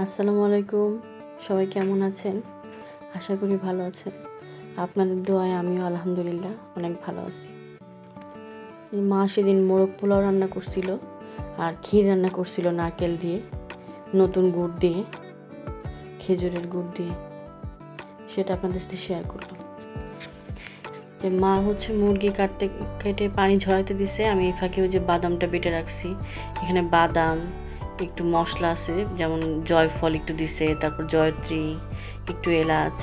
আসসালামু আলাইকুম। সবাই কেমন আছেন? আশা করি ভালো আছেন। আপনাদের দোয়ায় আমিও আলহামদুলিল্লাহ অনেক ভালো আছি। মা সেদিন মোরগ পোলাও রান্না করছিল আর ক্ষীর রান্না করছিল নারকেল দিয়ে, নতুন গুড় দিয়ে, খেজুরের গুড় দিয়ে। সেটা আপনাদের সাথে শেয়ার করলাম। যে মা মুরগি কেটে পানি ঝরাইতে দিছে, আমি এই ফাঁকে ওই যে বাদামটা বেটে রাখছি। এখানে বাদাম, একটু মশলা আছে, যেমন জয়ফল একটু দিছে, তারপর জয়ত্রী, একটু এলাচ,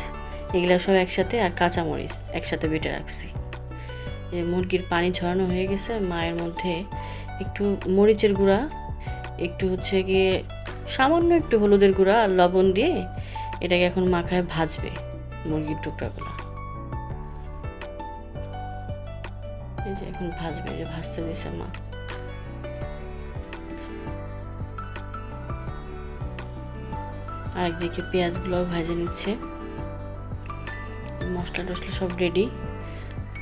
এগুলো সব একসাথে, আর কাঁচামরিচ একসাথে বেটে রাখছি। এই মুরগির পানি ঝরানো হয়ে গেছে, মায়ের মধ্যে একটু মরিচের গুঁড়া, একটু গিয়ে সামান্য একটু হলুদের গুঁড়া আর লবণ দিয়ে এটাকে এখন মাখায় ভাজবে মুরগির টুকরাগুলো। এই যে এখন ভাজবে, যে ভাজতে দিছে মা। আর একদিকে পেঁয়াজগুলো ভেজে নিচ্ছে। মশলা টশলা সব রেডি।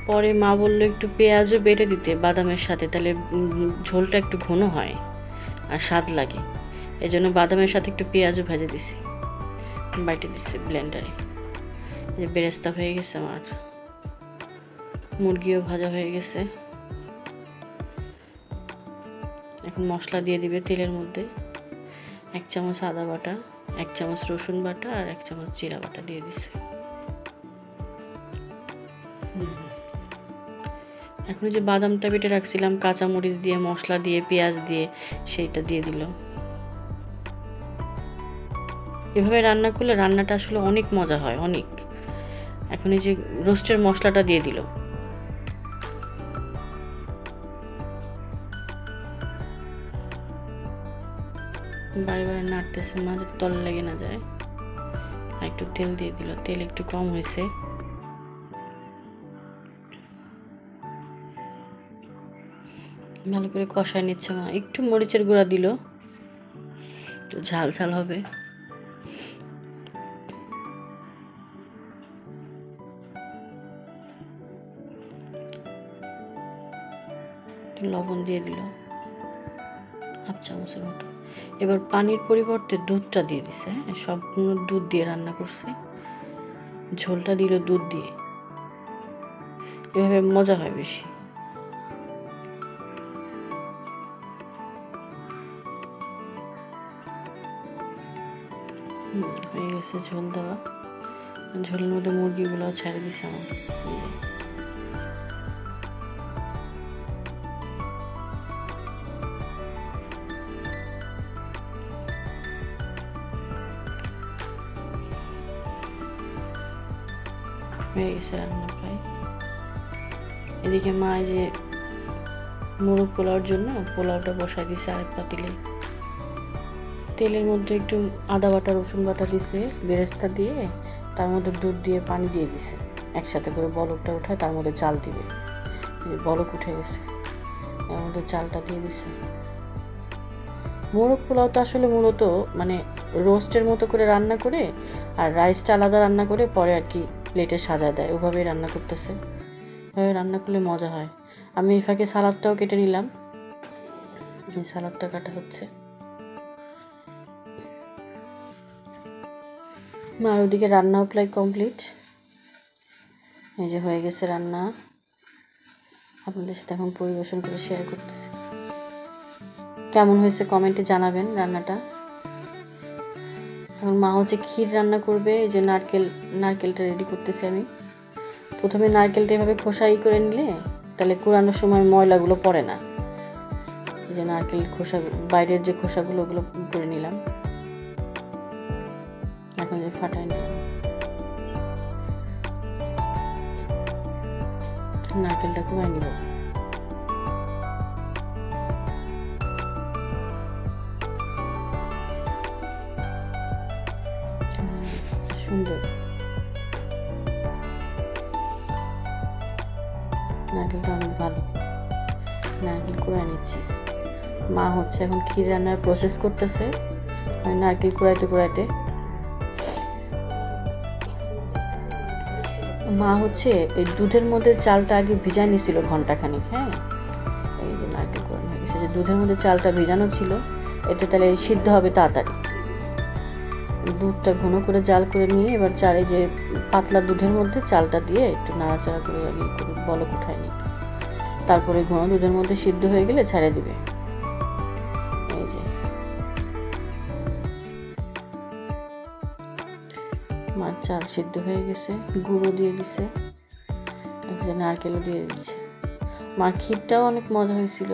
পরে মা বললো একটু পেঁয়াজও বেটে দিতে বাদামের সাথে, তাহলে ঝোলটা একটু ঘন হয় আর স্বাদ লাগে। এই জন্য বাদামের সাথে একটু পেঁয়াজও ভেজে দিছি, বাইটে দিচ্ছে ব্লেন্ডারে। যে বেরেস্তা হয়ে গেছে আমার, মুরগিও ভাজা হয়ে গেছে। এখন মশলা দিয়ে দিবে তেলের মধ্যে। 1 চামচ আদা বাটা, 1 চামচ রসুন বাটা আর 1 চামচ জিরা বাটা দিয়ে দিছে। এখন যে বাদামটা বেটে রাখছিলাম কাঁচামরিচ দিয়ে, মশলা দিয়ে, পেঁয়াজ দিয়ে, সেইটা দিয়ে দিল। এভাবে রান্না করলে রান্নাটা আসলে অনেক মজা হয়, অনেক। এখন এই যে রোস্টের মশলাটা দিয়ে দিল। বারে বারে নাড়তেছে মা, যাতে তলে লেগে না যায়। আর একটু তেল দিয়ে দিল, তেল একটু কম হয়েছে। ভালো করে কষায় নিচ্ছে মা। একটু মরিচের গুঁড়া দিল, একটু ঝাল ঝাল হবে। লবণ দিয়ে দিল 1/2 চামচের মতো। এবার পানির পরিবর্তে দুধটা দিয়ে দিছে। সম্পূর্ণ দুধ দিয়ে রান্না করছে, ঝোলটা দিল দুধ দিয়ে। এভাবে মজা হয় বেশি। হয়ে গেছে ঝোল দেওয়া। ঝোলের মধ্যে মুরগিগুলো ছেড়ে দিছে আমার। হয়ে গেছে রান্না প্রায়। এদিকে মা যে মোরগ পোলাওর জন্য পোলাওটা বসাই দিছে আরেক পাতিলে। তেলের মধ্যে একটু আদা বাটা, রসুন বাটা দিছে, বেরেস্তা দিয়ে, তার মধ্যে দুধ দিয়ে পানি দিয়ে দিছে একসাথে করে। বলকটা উঠায় তার মধ্যে চাল দিবে। বলক উঠে গেছে, এর মধ্যে চালটা দিয়ে দিছে। মোরগ পোলাওটা আসলে মূলত মানে রোস্টের মতো করে রান্না করে আর রাইসটা আলাদা রান্না করে পরে আর কি প্লেটে সাজা দেয়, ওভাবেই রান্না করতেছে। ওভাবে রান্না করলে মজা হয়। আমি এই ফাঁকে সালাদটাও কেটে নিলাম। এই সালাদটা কাটা হচ্ছে। আর ওদিকে রান্নাও প্রায় কমপ্লিট। এই যে হয়ে গেছে রান্না। আপনাদের সাথে এখন পরিবেশন করে শেয়ার করতেছি। কেমন হয়েছে কমেন্টে জানাবেন রান্নাটা। এখন মা ক্ষীর রান্না করবে। এই যে নারকেলটা রেডি করতেছি আমি। প্রথমে নারকেলটা এভাবে খোসাই করে নিলে তাহলে কুড়ানোর সময় ময়লাগুলো পড়ে না। এই যে নারকেল খোসা, বাইরের যে খোসাগুলো, ওগুলো করে নিলাম। এখন যে ফাটাই নিলাম, নারকেলটা কুড়াই নিব। সুন্দর নারকেলটা অনেক ভালো। নারকেল কুড়াই নিচ্ছি। মা এখন ক্ষীর রান্নার প্রসেস করতেছে। আমি নারকেল কুড়াইতে মা এই দুধের মধ্যে চালটা আগে ভিজাই নিছিল ঘন্টাখানিক। হ্যাঁ, এই যে নারকেল কুড়ানো হয়ে গেছে। যে দুধের মধ্যে চালটা ভিজানো ছিল, এটা তাহলে সিদ্ধ হবে তাড়াতাড়ি। দুধটা ঘন করে জাল করে নিয়ে এবার চালে যে পাতলা দুধের মধ্যে চালটা দিয়ে একটু নাড়াচাড়া করে আগে একটু বলক উঠায় নিই। তারপরে ঘন দুধের মধ্যে সিদ্ধ হয়ে গেলে ছেড়ে দিবে। এই যে মার চাল সিদ্ধ হয়ে গেছে, গুঁড়ো দিয়ে দিছে, নারকেলও দিয়ে দিচ্ছে। মার ক্ষীরটাও অনেক মজা হয়েছিল।